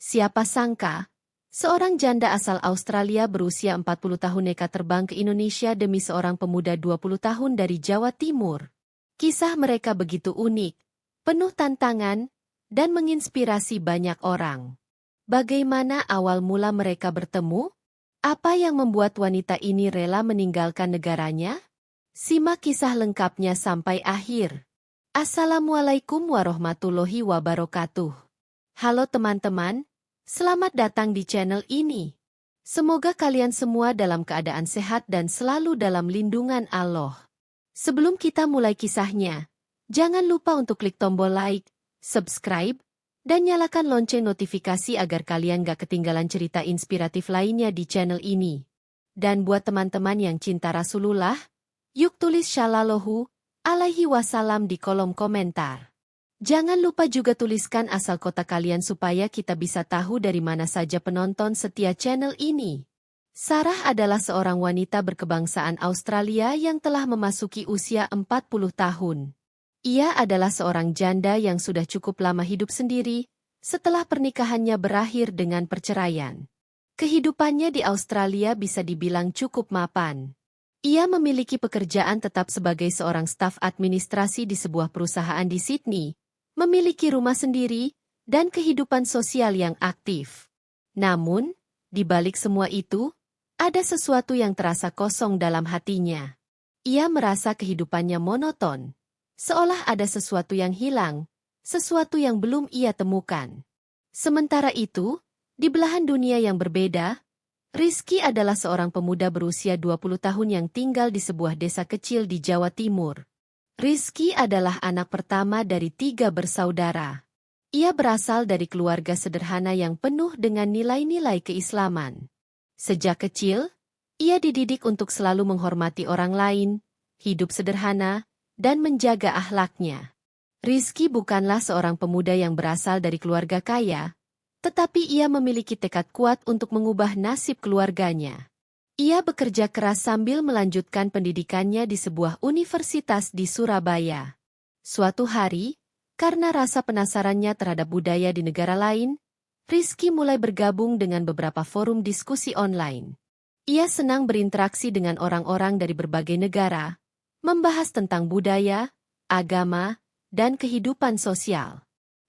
Siapa sangka, seorang janda asal Australia berusia 40 tahun nekat terbang ke Indonesia demi seorang pemuda 20 tahun dari Jawa Timur. Kisah mereka begitu unik, penuh tantangan, dan menginspirasi banyak orang. Bagaimana awal mula mereka bertemu? Apa yang membuat wanita ini rela meninggalkan negaranya? Simak kisah lengkapnya sampai akhir. Assalamualaikum warahmatullahi wabarakatuh. Halo teman-teman, selamat datang di channel ini. Semoga kalian semua dalam keadaan sehat dan selalu dalam lindungan Allah. Sebelum kita mulai kisahnya, jangan lupa untuk klik tombol like, subscribe, dan nyalakan lonceng notifikasi agar kalian gak ketinggalan cerita inspiratif lainnya di channel ini. Dan buat teman-teman yang cinta Rasulullah, yuk tulis Shallallahu alaihi wasallam di kolom komentar. Jangan lupa juga tuliskan asal kota kalian supaya kita bisa tahu dari mana saja penonton setia channel ini. Sarah adalah seorang wanita berkebangsaan Australia yang telah memasuki usia 40 tahun. Ia adalah seorang janda yang sudah cukup lama hidup sendiri, setelah pernikahannya berakhir dengan perceraian. Kehidupannya di Australia bisa dibilang cukup mapan. Ia memiliki pekerjaan tetap sebagai seorang staf administrasi di sebuah perusahaan di Sydney, memiliki rumah sendiri, dan kehidupan sosial yang aktif. Namun, di balik semua itu, ada sesuatu yang terasa kosong dalam hatinya. Ia merasa kehidupannya monoton, seolah ada sesuatu yang hilang, sesuatu yang belum ia temukan. Sementara itu, di belahan dunia yang berbeda, Rizky adalah seorang pemuda berusia 20 tahun yang tinggal di sebuah desa kecil di Jawa Timur. Rizky adalah anak pertama dari 3 bersaudara. Ia berasal dari keluarga sederhana yang penuh dengan nilai-nilai keislaman. Sejak kecil, ia dididik untuk selalu menghormati orang lain, hidup sederhana, dan menjaga akhlaknya. Rizky bukanlah seorang pemuda yang berasal dari keluarga kaya, tetapi ia memiliki tekad kuat untuk mengubah nasib keluarganya. Ia bekerja keras sambil melanjutkan pendidikannya di sebuah universitas di Surabaya. Suatu hari, karena rasa penasarannya terhadap budaya di negara lain, Rizky mulai bergabung dengan beberapa forum diskusi online. Ia senang berinteraksi dengan orang-orang dari berbagai negara, membahas tentang budaya, agama, dan kehidupan sosial.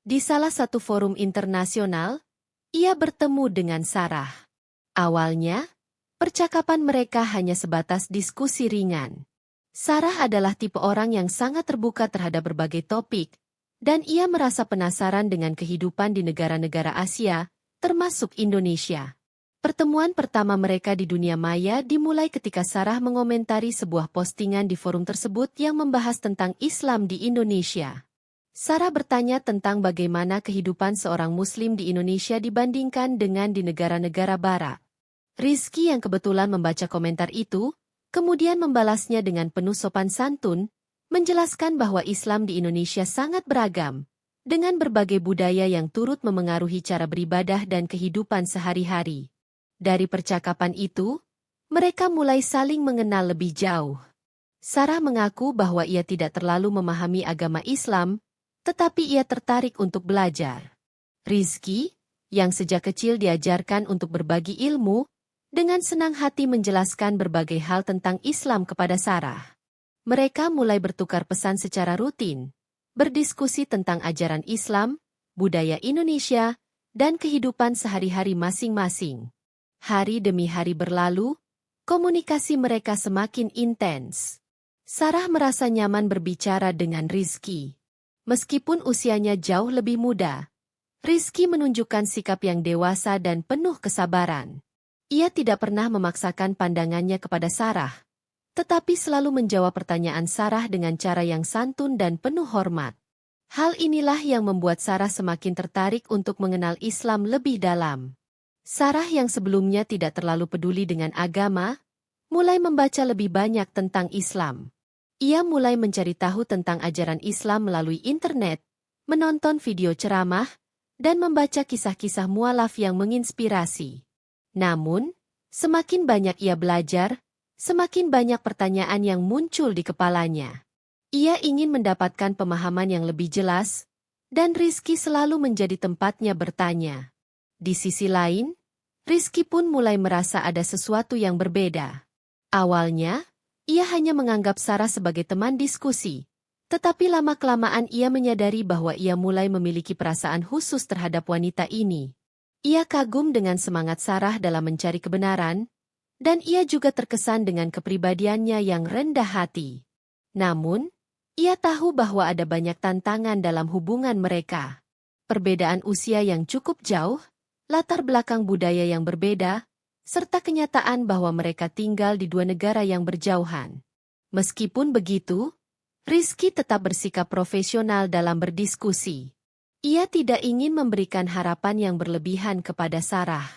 Di salah satu forum internasional, ia bertemu dengan Sarah. Awalnya, percakapan mereka hanya sebatas diskusi ringan. Sarah adalah tipe orang yang sangat terbuka terhadap berbagai topik, dan ia merasa penasaran dengan kehidupan di negara-negara Asia, termasuk Indonesia. Pertemuan pertama mereka di dunia maya dimulai ketika Sarah mengomentari sebuah postingan di forum tersebut yang membahas tentang Islam di Indonesia. Sarah bertanya tentang bagaimana kehidupan seorang Muslim di Indonesia dibandingkan dengan di negara-negara Barat. Rizky yang kebetulan membaca komentar itu, kemudian membalasnya dengan penuh sopan santun, menjelaskan bahwa Islam di Indonesia sangat beragam, dengan berbagai budaya yang turut memengaruhi cara beribadah dan kehidupan sehari-hari. Dari percakapan itu, mereka mulai saling mengenal lebih jauh. Sarah mengaku bahwa ia tidak terlalu memahami agama Islam, tetapi ia tertarik untuk belajar. Rizky, yang sejak kecil diajarkan untuk berbagi ilmu, dengan senang hati menjelaskan berbagai hal tentang Islam kepada Sarah. Mereka mulai bertukar pesan secara rutin, berdiskusi tentang ajaran Islam, budaya Indonesia, dan kehidupan sehari-hari masing-masing. Hari demi hari berlalu, komunikasi mereka semakin intens. Sarah merasa nyaman berbicara dengan Rizky. Meskipun usianya jauh lebih muda, Rizky menunjukkan sikap yang dewasa dan penuh kesabaran. Ia tidak pernah memaksakan pandangannya kepada Sarah, tetapi selalu menjawab pertanyaan Sarah dengan cara yang santun dan penuh hormat. Hal inilah yang membuat Sarah semakin tertarik untuk mengenal Islam lebih dalam. Sarah yang sebelumnya tidak terlalu peduli dengan agama, mulai membaca lebih banyak tentang Islam. Ia mulai mencari tahu tentang ajaran Islam melalui internet, menonton video ceramah, dan membaca kisah-kisah mualaf yang menginspirasi. Namun, semakin banyak ia belajar, semakin banyak pertanyaan yang muncul di kepalanya. Ia ingin mendapatkan pemahaman yang lebih jelas, dan Rizky selalu menjadi tempatnya bertanya. Di sisi lain, Rizky pun mulai merasa ada sesuatu yang berbeda. Awalnya, ia hanya menganggap Sarah sebagai teman diskusi. Tetapi lama-kelamaan ia menyadari bahwa ia mulai memiliki perasaan khusus terhadap wanita ini. Ia kagum dengan semangat Sarah dalam mencari kebenaran, dan ia juga terkesan dengan kepribadiannya yang rendah hati. Namun, ia tahu bahwa ada banyak tantangan dalam hubungan mereka. Perbedaan usia yang cukup jauh, latar belakang budaya yang berbeda, serta kenyataan bahwa mereka tinggal di dua negara yang berjauhan. Meskipun begitu, Rizky tetap bersikap profesional dalam berdiskusi. Ia tidak ingin memberikan harapan yang berlebihan kepada Sarah.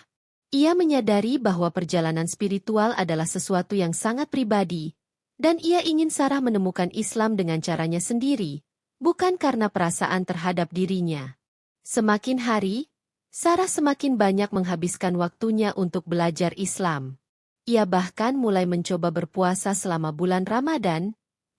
Ia menyadari bahwa perjalanan spiritual adalah sesuatu yang sangat pribadi, dan ia ingin Sarah menemukan Islam dengan caranya sendiri, bukan karena perasaan terhadap dirinya. Semakin hari, Sarah semakin banyak menghabiskan waktunya untuk belajar Islam. Ia bahkan mulai mencoba berpuasa selama bulan Ramadan,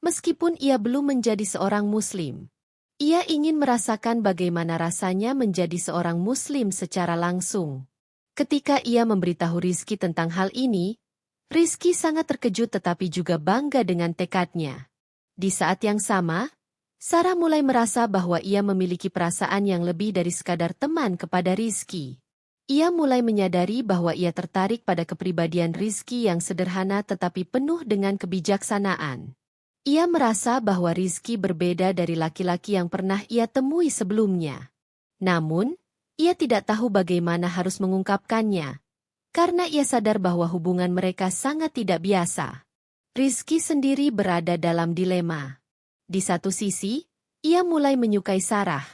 meskipun ia belum menjadi seorang Muslim. Ia ingin merasakan bagaimana rasanya menjadi seorang Muslim secara langsung. Ketika ia memberitahu Rizky tentang hal ini, Rizky sangat terkejut tetapi juga bangga dengan tekadnya. Di saat yang sama, Sarah mulai merasa bahwa ia memiliki perasaan yang lebih dari sekadar teman kepada Rizky. Ia mulai menyadari bahwa ia tertarik pada kepribadian Rizky yang sederhana tetapi penuh dengan kebijaksanaan. Ia merasa bahwa Rizky berbeda dari laki-laki yang pernah ia temui sebelumnya. Namun, ia tidak tahu bagaimana harus mengungkapkannya, karena ia sadar bahwa hubungan mereka sangat tidak biasa. Rizky sendiri berada dalam dilema. Di satu sisi, ia mulai menyukai Sarah,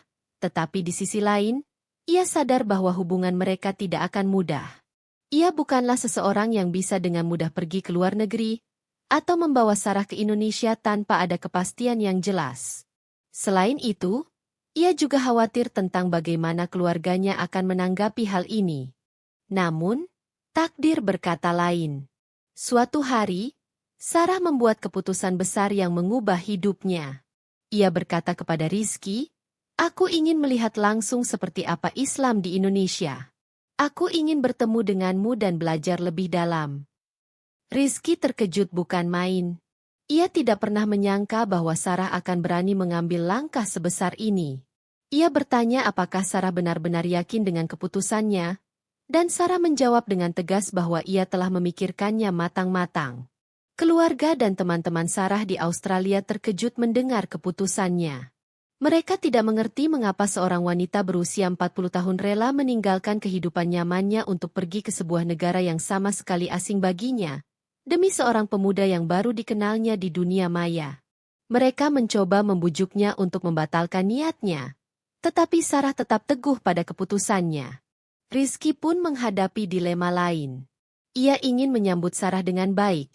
tetapi di sisi lain, ia sadar bahwa hubungan mereka tidak akan mudah. Ia bukanlah seseorang yang bisa dengan mudah pergi ke luar negeri, atau membawa Sarah ke Indonesia tanpa ada kepastian yang jelas. Selain itu, ia juga khawatir tentang bagaimana keluarganya akan menanggapi hal ini. Namun, takdir berkata lain. Suatu hari, Sarah membuat keputusan besar yang mengubah hidupnya. Ia berkata kepada Rizky, "Aku ingin melihat langsung seperti apa Islam di Indonesia. Aku ingin bertemu denganmu dan belajar lebih dalam." Rizky terkejut bukan main. Ia tidak pernah menyangka bahwa Sarah akan berani mengambil langkah sebesar ini. Ia bertanya apakah Sarah benar-benar yakin dengan keputusannya, dan Sarah menjawab dengan tegas bahwa ia telah memikirkannya matang-matang. Keluarga dan teman-teman Sarah di Australia terkejut mendengar keputusannya. Mereka tidak mengerti mengapa seorang wanita berusia 40 tahun rela meninggalkan kehidupan nyamannya untuk pergi ke sebuah negara yang sama sekali asing baginya, demi seorang pemuda yang baru dikenalnya di dunia maya. Mereka mencoba membujuknya untuk membatalkan niatnya, tetapi Sarah tetap teguh pada keputusannya. Rizky pun menghadapi dilema lain. Ia ingin menyambut Sarah dengan baik,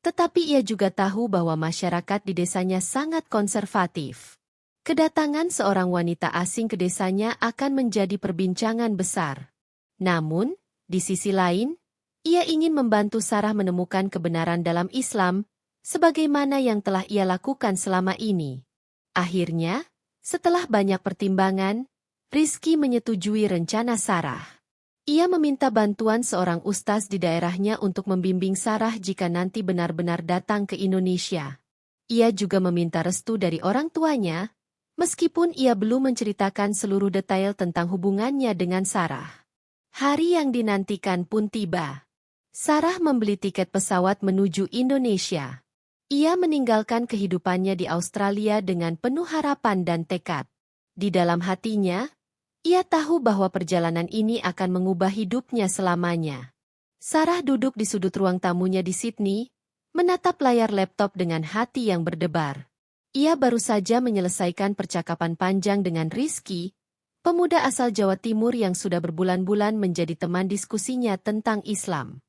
tetapi ia juga tahu bahwa masyarakat di desanya sangat konservatif. Kedatangan seorang wanita asing ke desanya akan menjadi perbincangan besar. Namun, di sisi lain, ia ingin membantu Sarah menemukan kebenaran dalam Islam, sebagaimana yang telah ia lakukan selama ini. Akhirnya, setelah banyak pertimbangan, Rizky menyetujui rencana Sarah. Ia meminta bantuan seorang ustaz di daerahnya untuk membimbing Sarah jika nanti benar-benar datang ke Indonesia. Ia juga meminta restu dari orang tuanya, meskipun ia belum menceritakan seluruh detail tentang hubungannya dengan Sarah. Hari yang dinantikan pun tiba. Sarah membeli tiket pesawat menuju Indonesia. Ia meninggalkan kehidupannya di Australia dengan penuh harapan dan tekad. Di dalam hatinya, ia tahu bahwa perjalanan ini akan mengubah hidupnya selamanya. Sarah duduk di sudut ruang tamunya di Sydney, menatap layar laptop dengan hati yang berdebar. Ia baru saja menyelesaikan percakapan panjang dengan Rizky, pemuda asal Jawa Timur yang sudah berbulan-bulan menjadi teman diskusinya tentang Islam.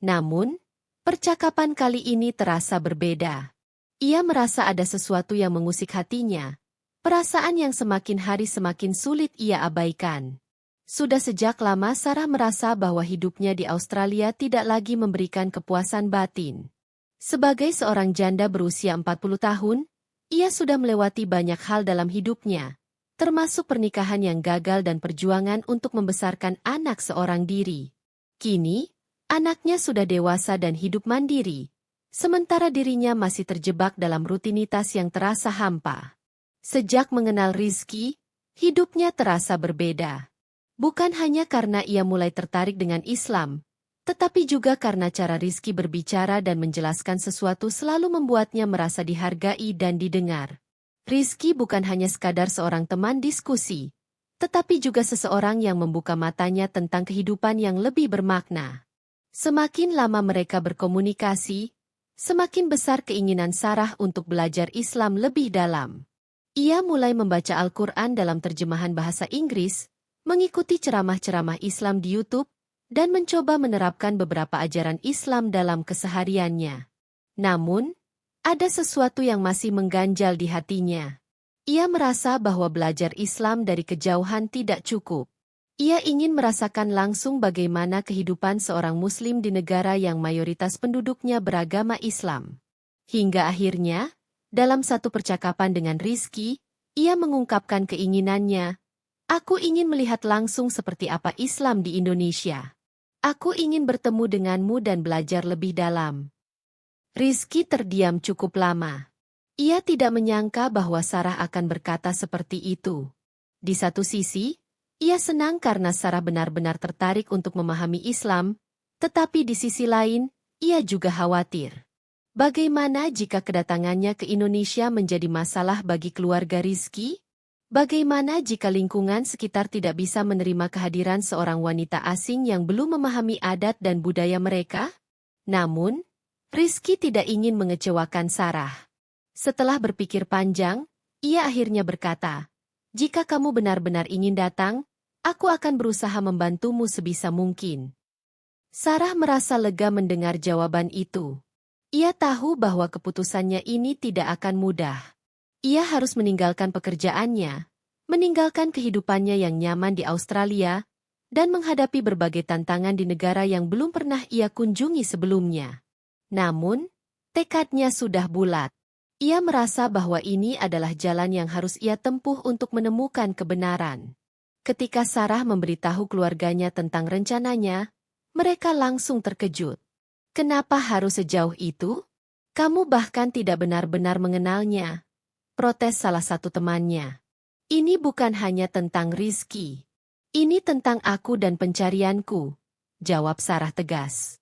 Namun, percakapan kali ini terasa berbeda. Ia merasa ada sesuatu yang mengusik hatinya, perasaan yang semakin hari semakin sulit ia abaikan. Sudah sejak lama Sarah merasa bahwa hidupnya di Australia tidak lagi memberikan kepuasan batin. Sebagai seorang janda berusia 40 tahun, ia sudah melewati banyak hal dalam hidupnya, termasuk pernikahan yang gagal dan perjuangan untuk membesarkan anak seorang diri. Kini, anaknya sudah dewasa dan hidup mandiri, sementara dirinya masih terjebak dalam rutinitas yang terasa hampa. Sejak mengenal Rizky, hidupnya terasa berbeda. Bukan hanya karena ia mulai tertarik dengan Islam, tetapi juga karena cara Rizky berbicara dan menjelaskan sesuatu selalu membuatnya merasa dihargai dan didengar. Rizky bukan hanya sekadar seorang teman diskusi, tetapi juga seseorang yang membuka matanya tentang kehidupan yang lebih bermakna. Semakin lama mereka berkomunikasi, semakin besar keinginan Sarah untuk belajar Islam lebih dalam. Ia mulai membaca Al-Quran dalam terjemahan bahasa Inggris, mengikuti ceramah-ceramah Islam di YouTube, dan mencoba menerapkan beberapa ajaran Islam dalam kesehariannya. Namun, ada sesuatu yang masih mengganjal di hatinya. Ia merasa bahwa belajar Islam dari kejauhan tidak cukup. Ia ingin merasakan langsung bagaimana kehidupan seorang Muslim di negara yang mayoritas penduduknya beragama Islam. Hingga akhirnya, dalam satu percakapan dengan Rizky, ia mengungkapkan keinginannya, "Aku ingin melihat langsung seperti apa Islam di Indonesia. Aku ingin bertemu denganmu dan belajar lebih dalam." Rizky terdiam cukup lama. Ia tidak menyangka bahwa Sarah akan berkata seperti itu. Di satu sisi, ia senang karena Sarah benar-benar tertarik untuk memahami Islam, tetapi di sisi lain, ia juga khawatir. Bagaimana jika kedatangannya ke Indonesia menjadi masalah bagi keluarga Rizky? Bagaimana jika lingkungan sekitar tidak bisa menerima kehadiran seorang wanita asing yang belum memahami adat dan budaya mereka? Namun, Rizky tidak ingin mengecewakan Sarah. Setelah berpikir panjang, ia akhirnya berkata, "Jika kamu benar-benar ingin datang, aku akan berusaha membantumu sebisa mungkin." Sarah merasa lega mendengar jawaban itu. Ia tahu bahwa keputusannya ini tidak akan mudah. Ia harus meninggalkan pekerjaannya, meninggalkan kehidupannya yang nyaman di Australia, dan menghadapi berbagai tantangan di negara yang belum pernah ia kunjungi sebelumnya. Namun, tekadnya sudah bulat. Ia merasa bahwa ini adalah jalan yang harus ia tempuh untuk menemukan kebenaran. Ketika Sarah memberitahu keluarganya tentang rencananya, mereka langsung terkejut. "Kenapa harus sejauh itu? Kamu bahkan tidak benar-benar mengenalnya," protes salah satu temannya. "Ini bukan hanya tentang Rizky. Ini tentang aku dan pencarianku," jawab Sarah tegas.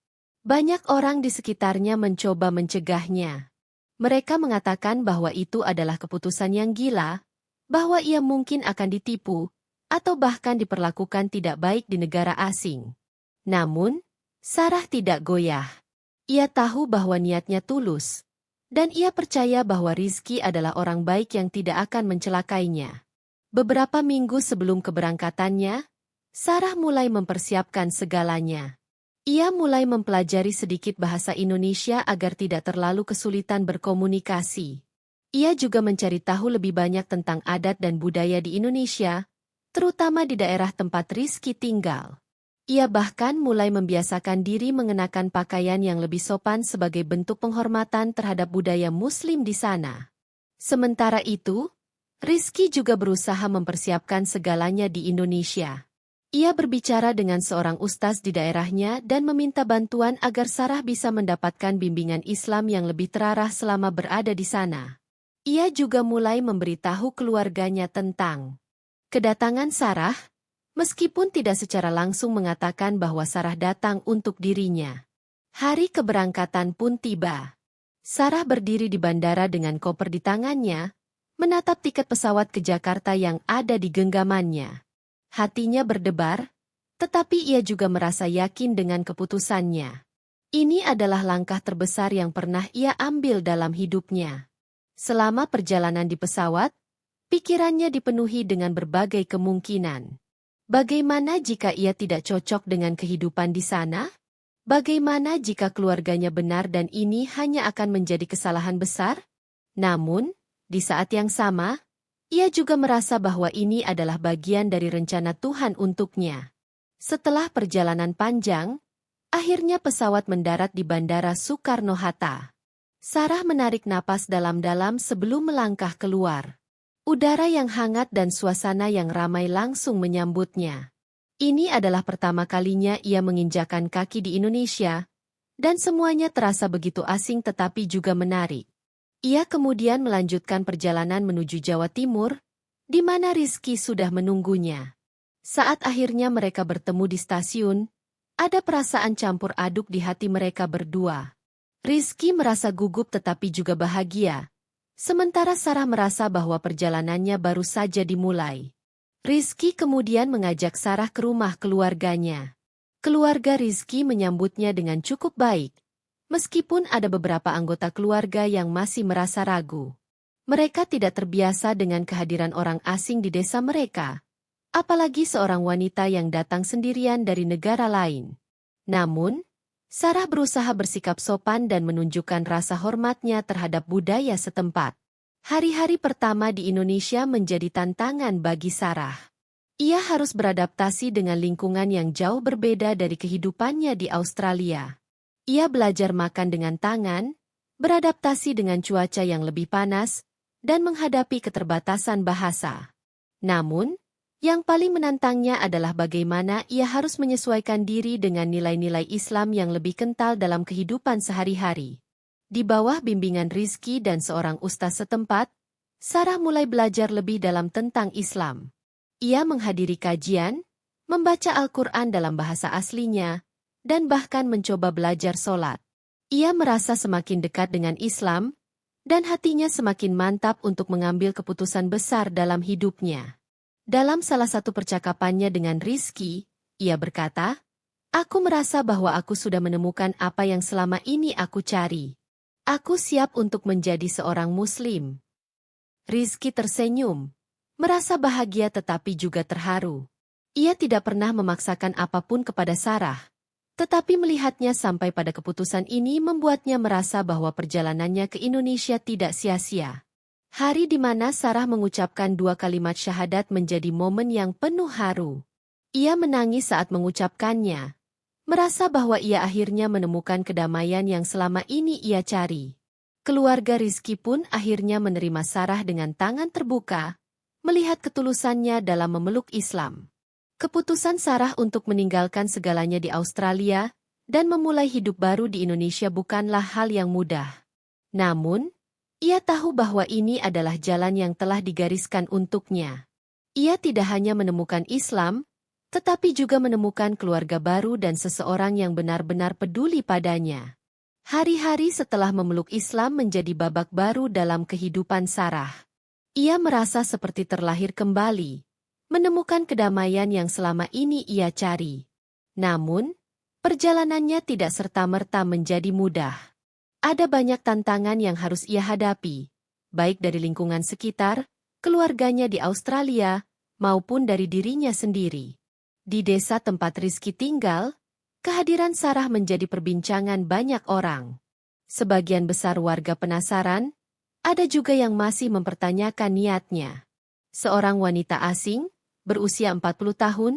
Banyak orang di sekitarnya mencoba mencegahnya. Mereka mengatakan bahwa itu adalah keputusan yang gila, bahwa ia mungkin akan ditipu, atau bahkan diperlakukan tidak baik di negara asing. Namun, Sarah tidak goyah. Ia tahu bahwa niatnya tulus, dan ia percaya bahwa Rizky adalah orang baik yang tidak akan mencelakainya. Beberapa minggu sebelum keberangkatannya, Sarah mulai mempersiapkan segalanya. Ia mulai mempelajari sedikit bahasa Indonesia agar tidak terlalu kesulitan berkomunikasi. Ia juga mencari tahu lebih banyak tentang adat dan budaya di Indonesia, terutama di daerah tempat Rizky tinggal. Ia bahkan mulai membiasakan diri mengenakan pakaian yang lebih sopan sebagai bentuk penghormatan terhadap budaya Muslim di sana. Sementara itu, Rizky juga berusaha mempersiapkan segalanya di Indonesia. Ia berbicara dengan seorang ustaz di daerahnya dan meminta bantuan agar Sarah bisa mendapatkan bimbingan Islam yang lebih terarah selama berada di sana. Ia juga mulai memberitahu keluarganya tentang kedatangan Sarah, meskipun tidak secara langsung mengatakan bahwa Sarah datang untuk dirinya. Hari keberangkatan pun tiba. Sarah berdiri di bandara dengan koper di tangannya, menatap tiket pesawat ke Jakarta yang ada di genggamannya. Hatinya berdebar, tetapi ia juga merasa yakin dengan keputusannya. Ini adalah langkah terbesar yang pernah ia ambil dalam hidupnya. Selama perjalanan di pesawat, pikirannya dipenuhi dengan berbagai kemungkinan. Bagaimana jika ia tidak cocok dengan kehidupan di sana? Bagaimana jika keluarganya benar dan ini hanya akan menjadi kesalahan besar? Namun, di saat yang sama, ia juga merasa bahwa ini adalah bagian dari rencana Tuhan untuknya. Setelah perjalanan panjang, akhirnya pesawat mendarat di Bandara Soekarno-Hatta. Sarah menarik napas dalam-dalam sebelum melangkah keluar. Udara yang hangat dan suasana yang ramai langsung menyambutnya. Ini adalah pertama kalinya ia menginjakan kaki di Indonesia, dan semuanya terasa begitu asing tetapi juga menarik. Ia kemudian melanjutkan perjalanan menuju Jawa Timur, di mana Rizky sudah menunggunya. Saat akhirnya mereka bertemu di stasiun, ada perasaan campur aduk di hati mereka berdua. Rizky merasa gugup tetapi juga bahagia, sementara Sarah merasa bahwa perjalanannya baru saja dimulai. Rizky kemudian mengajak Sarah ke rumah keluarganya. Keluarga Rizky menyambutnya dengan cukup baik, meskipun ada beberapa anggota keluarga yang masih merasa ragu. Mereka tidak terbiasa dengan kehadiran orang asing di desa mereka, apalagi seorang wanita yang datang sendirian dari negara lain. Namun, Sarah berusaha bersikap sopan dan menunjukkan rasa hormatnya terhadap budaya setempat. Hari-hari pertama di Indonesia menjadi tantangan bagi Sarah. Ia harus beradaptasi dengan lingkungan yang jauh berbeda dari kehidupannya di Australia. Ia belajar makan dengan tangan, beradaptasi dengan cuaca yang lebih panas, dan menghadapi keterbatasan bahasa. Namun, yang paling menantangnya adalah bagaimana ia harus menyesuaikan diri dengan nilai-nilai Islam yang lebih kental dalam kehidupan sehari-hari. Di bawah bimbingan Rizky dan seorang ustaz setempat, Sarah mulai belajar lebih dalam tentang Islam. Ia menghadiri kajian, membaca Al-Quran dalam bahasa aslinya, dan bahkan mencoba belajar sholat. Ia merasa semakin dekat dengan Islam, dan hatinya semakin mantap untuk mengambil keputusan besar dalam hidupnya. Dalam salah satu percakapannya dengan Rizky, ia berkata, "Aku merasa bahwa aku sudah menemukan apa yang selama ini aku cari. Aku siap untuk menjadi seorang Muslim." Rizky tersenyum, merasa bahagia tetapi juga terharu. Ia tidak pernah memaksakan apapun kepada Sarah, tetapi melihatnya sampai pada keputusan ini membuatnya merasa bahwa perjalanannya ke Indonesia tidak sia-sia. Hari di mana Sarah mengucapkan 2 kalimat syahadat menjadi momen yang penuh haru. Ia menangis saat mengucapkannya, merasa bahwa ia akhirnya menemukan kedamaian yang selama ini ia cari. Keluarga Rizky pun akhirnya menerima Sarah dengan tangan terbuka, melihat ketulusannya dalam memeluk Islam. Keputusan Sarah untuk meninggalkan segalanya di Australia dan memulai hidup baru di Indonesia bukanlah hal yang mudah. Namun, ia tahu bahwa ini adalah jalan yang telah digariskan untuknya. Ia tidak hanya menemukan Islam, tetapi juga menemukan keluarga baru dan seseorang yang benar-benar peduli padanya. Hari-hari setelah memeluk Islam menjadi babak baru dalam kehidupan Sarah. Ia merasa seperti terlahir kembali, menemukan kedamaian yang selama ini ia cari. Namun, perjalanannya tidak serta-merta menjadi mudah. Ada banyak tantangan yang harus ia hadapi, baik dari lingkungan sekitar, keluarganya di Australia, maupun dari dirinya sendiri. Di desa tempat Rizky tinggal, kehadiran Sarah menjadi perbincangan banyak orang. Sebagian besar warga penasaran, ada juga yang masih mempertanyakan niatnya. Seorang wanita asing, berusia 40 tahun,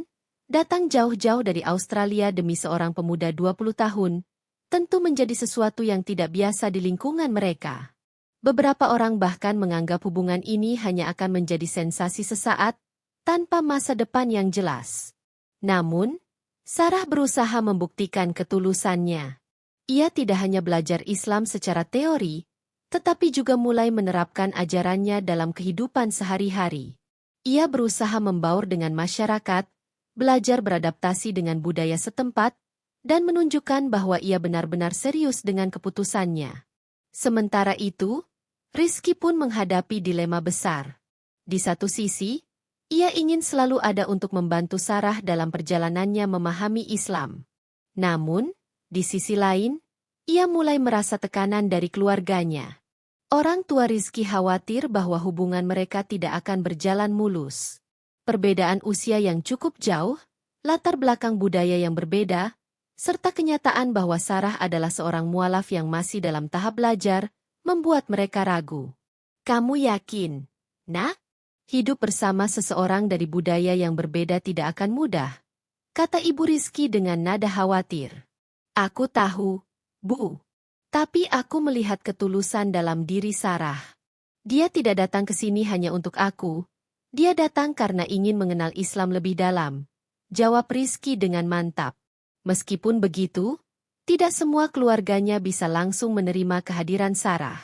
datang jauh-jauh dari Australia demi seorang pemuda 20 tahun, tentu menjadi sesuatu yang tidak biasa di lingkungan mereka. Beberapa orang bahkan menganggap hubungan ini hanya akan menjadi sensasi sesaat, tanpa masa depan yang jelas. Namun, Sarah berusaha membuktikan ketulusannya. Ia tidak hanya belajar Islam secara teori, tetapi juga mulai menerapkan ajarannya dalam kehidupan sehari-hari. Ia berusaha membaur dengan masyarakat, belajar beradaptasi dengan budaya setempat, dan menunjukkan bahwa ia benar-benar serius dengan keputusannya. Sementara itu, Rizky pun menghadapi dilema besar. Di satu sisi, ia ingin selalu ada untuk membantu Sarah dalam perjalanannya memahami Islam. Namun, di sisi lain, ia mulai merasa tekanan dari keluarganya. Orang tua Rizky khawatir bahwa hubungan mereka tidak akan berjalan mulus. Perbedaan usia yang cukup jauh, latar belakang budaya yang berbeda, serta kenyataan bahwa Sarah adalah seorang mualaf yang masih dalam tahap belajar, membuat mereka ragu. "Kamu yakin, Nak? Hidup bersama seseorang dari budaya yang berbeda tidak akan mudah," kata ibu Rizky dengan nada khawatir. "Aku tahu, Bu. Tapi aku melihat ketulusan dalam diri Sarah. Dia tidak datang ke sini hanya untuk aku. Dia datang karena ingin mengenal Islam lebih dalam. Jawab Rizky dengan mantap. Meskipun begitu, tidak semua keluarganya bisa langsung menerima kehadiran Sarah.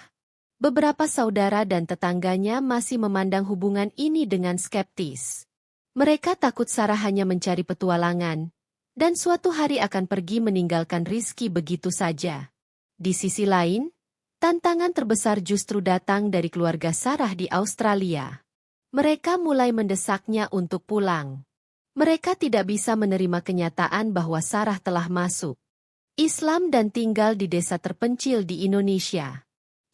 Beberapa saudara dan tetangganya masih memandang hubungan ini dengan skeptis. Mereka takut Sarah hanya mencari petualangan, dan suatu hari akan pergi meninggalkan Rizky begitu saja. Di sisi lain, tantangan terbesar justru datang dari keluarga Sarah di Australia. Mereka mulai mendesaknya untuk pulang. Mereka tidak bisa menerima kenyataan bahwa Sarah telah masuk Islam dan tinggal di desa terpencil di Indonesia.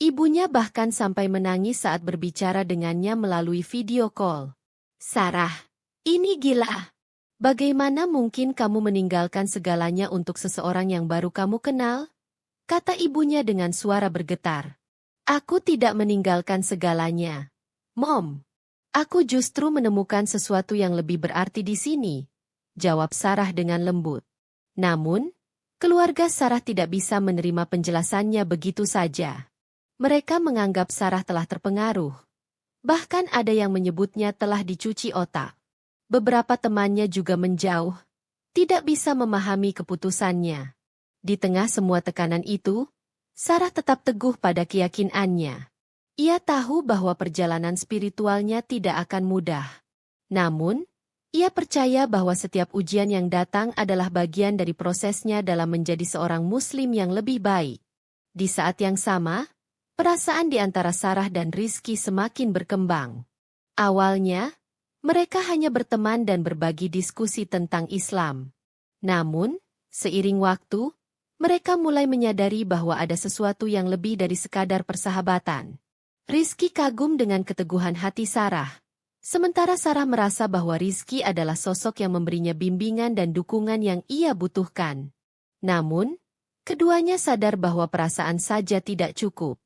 Ibunya bahkan sampai menangis saat berbicara dengannya melalui video call. Sarah, ini gila. Bagaimana mungkin kamu meninggalkan segalanya untuk seseorang yang baru kamu kenal? Kata ibunya dengan suara bergetar. Aku tidak meninggalkan segalanya. Mom, aku justru menemukan sesuatu yang lebih berarti di sini, jawab Sarah dengan lembut. Namun, keluarga Sarah tidak bisa menerima penjelasannya begitu saja. Mereka menganggap Sarah telah terpengaruh. Bahkan ada yang menyebutnya telah dicuci otak. Beberapa temannya juga menjauh, tidak bisa memahami keputusannya. Di tengah semua tekanan itu, Sarah tetap teguh pada keyakinannya. Ia tahu bahwa perjalanan spiritualnya tidak akan mudah. Namun, ia percaya bahwa setiap ujian yang datang adalah bagian dari prosesnya dalam menjadi seorang Muslim yang lebih baik. Di saat yang sama, perasaan di antara Sarah dan Rizky semakin berkembang. Awalnya, mereka hanya berteman dan berbagi diskusi tentang Islam. Namun, seiring waktu, mereka mulai menyadari bahwa ada sesuatu yang lebih dari sekadar persahabatan. Rizky kagum dengan keteguhan hati Sarah. Sementara Sarah merasa bahwa Rizky adalah sosok yang memberinya bimbingan dan dukungan yang ia butuhkan. Namun, keduanya sadar bahwa perasaan saja tidak cukup.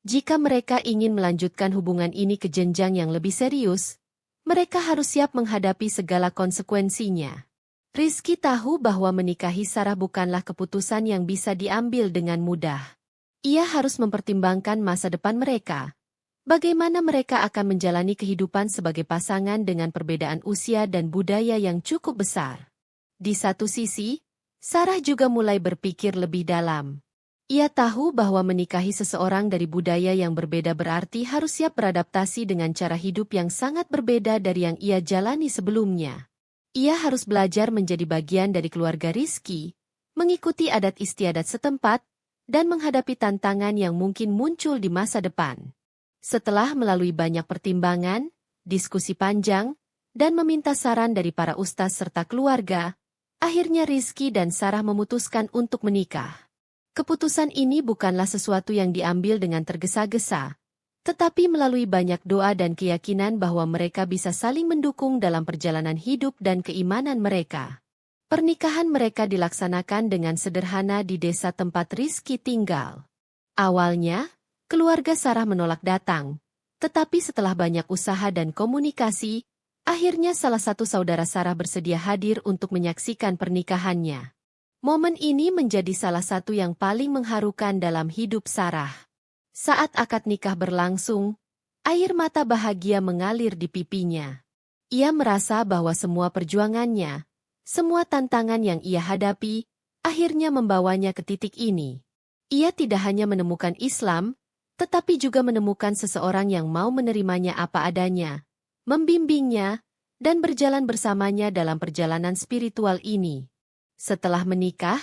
Jika mereka ingin melanjutkan hubungan ini ke jenjang yang lebih serius, mereka harus siap menghadapi segala konsekuensinya. Rizky tahu bahwa menikahi Sarah bukanlah keputusan yang bisa diambil dengan mudah. Ia harus mempertimbangkan masa depan mereka. Bagaimana mereka akan menjalani kehidupan sebagai pasangan dengan perbedaan usia dan budaya yang cukup besar. Di satu sisi, Sarah juga mulai berpikir lebih dalam. Ia tahu bahwa menikahi seseorang dari budaya yang berbeda berarti harus siap beradaptasi dengan cara hidup yang sangat berbeda dari yang ia jalani sebelumnya. Ia harus belajar menjadi bagian dari keluarga Rizky, mengikuti adat istiadat setempat, dan menghadapi tantangan yang mungkin muncul di masa depan. Setelah melalui banyak pertimbangan, diskusi panjang, dan meminta saran dari para ustaz serta keluarga, akhirnya Rizky dan Sarah memutuskan untuk menikah. Keputusan ini bukanlah sesuatu yang diambil dengan tergesa-gesa, tetapi melalui banyak doa dan keyakinan bahwa mereka bisa saling mendukung dalam perjalanan hidup dan keimanan mereka. Pernikahan mereka dilaksanakan dengan sederhana di desa tempat Rizky tinggal. Awalnya, keluarga Sarah menolak datang, tetapi setelah banyak usaha dan komunikasi, akhirnya salah satu saudara Sarah bersedia hadir untuk menyaksikan pernikahannya. Momen ini menjadi salah satu yang paling mengharukan dalam hidup Sarah. Saat akad nikah berlangsung, air mata bahagia mengalir di pipinya. Ia merasa bahwa semua perjuangannya, semua tantangan yang ia hadapi, akhirnya membawanya ke titik ini. Ia tidak hanya menemukan Islam, tetapi juga menemukan seseorang yang mau menerimanya apa adanya, membimbingnya, dan berjalan bersamanya dalam perjalanan spiritual ini. Setelah menikah,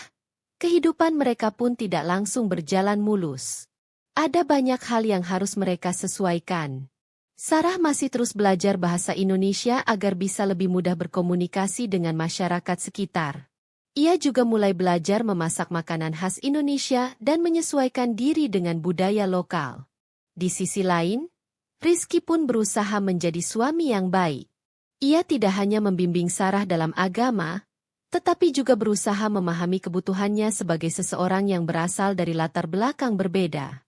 kehidupan mereka pun tidak langsung berjalan mulus. Ada banyak hal yang harus mereka sesuaikan. Sarah masih terus belajar bahasa Indonesia agar bisa lebih mudah berkomunikasi dengan masyarakat sekitar. Ia juga mulai belajar memasak makanan khas Indonesia dan menyesuaikan diri dengan budaya lokal. Di sisi lain, Rizky pun berusaha menjadi suami yang baik. Ia tidak hanya membimbing Sarah dalam agama, tetapi juga berusaha memahami kebutuhannya sebagai seseorang yang berasal dari latar belakang berbeda.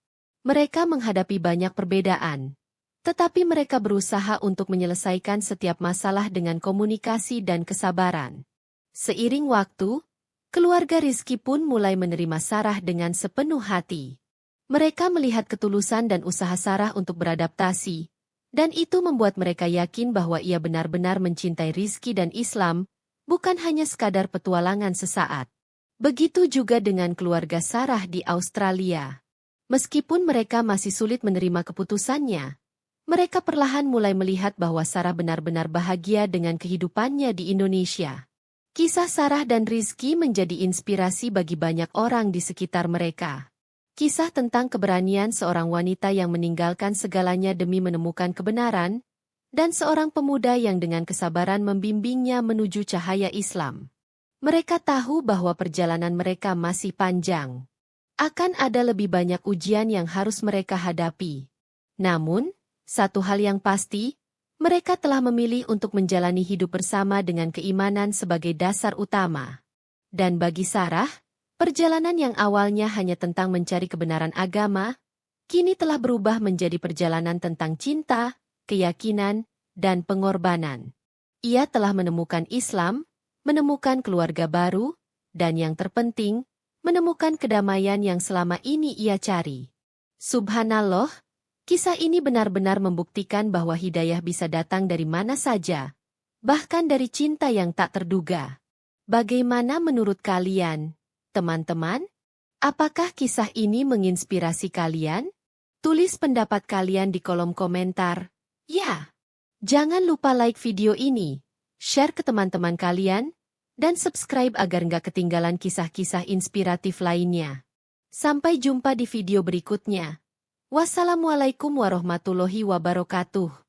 Mereka menghadapi banyak perbedaan, tetapi mereka berusaha untuk menyelesaikan setiap masalah dengan komunikasi dan kesabaran. Seiring waktu, keluarga Rizky pun mulai menerima Sarah dengan sepenuh hati. Mereka melihat ketulusan dan usaha Sarah untuk beradaptasi, dan itu membuat mereka yakin bahwa ia benar-benar mencintai Rizky dan Islam, bukan hanya sekadar petualangan sesaat. Begitu juga dengan keluarga Sarah di Australia. Meskipun mereka masih sulit menerima keputusannya, mereka perlahan mulai melihat bahwa Sarah benar-benar bahagia dengan kehidupannya di Indonesia. Kisah Sarah dan Rizky menjadi inspirasi bagi banyak orang di sekitar mereka. Kisah tentang keberanian seorang wanita yang meninggalkan segalanya demi menemukan kebenaran, dan seorang pemuda yang dengan kesabaran membimbingnya menuju cahaya Islam. Mereka tahu bahwa perjalanan mereka masih panjang. Akan ada lebih banyak ujian yang harus mereka hadapi. Namun, satu hal yang pasti, mereka telah memilih untuk menjalani hidup bersama dengan keimanan sebagai dasar utama. Dan bagi Sarah, perjalanan yang awalnya hanya tentang mencari kebenaran agama, kini telah berubah menjadi perjalanan tentang cinta, keyakinan, dan pengorbanan. Ia telah menemukan Islam, menemukan keluarga baru, dan yang terpenting, menemukan kedamaian yang selama ini ia cari. Subhanallah, kisah ini benar-benar membuktikan bahwa hidayah bisa datang dari mana saja, bahkan dari cinta yang tak terduga. Bagaimana menurut kalian, teman-teman? Apakah kisah ini menginspirasi kalian? Tulis pendapat kalian di kolom komentar. Ya! Jangan lupa like video ini, share ke teman-teman kalian, dan subscribe agar nggak ketinggalan kisah-kisah inspiratif lainnya. Sampai jumpa di video berikutnya. Wassalamualaikum warahmatullahi wabarakatuh.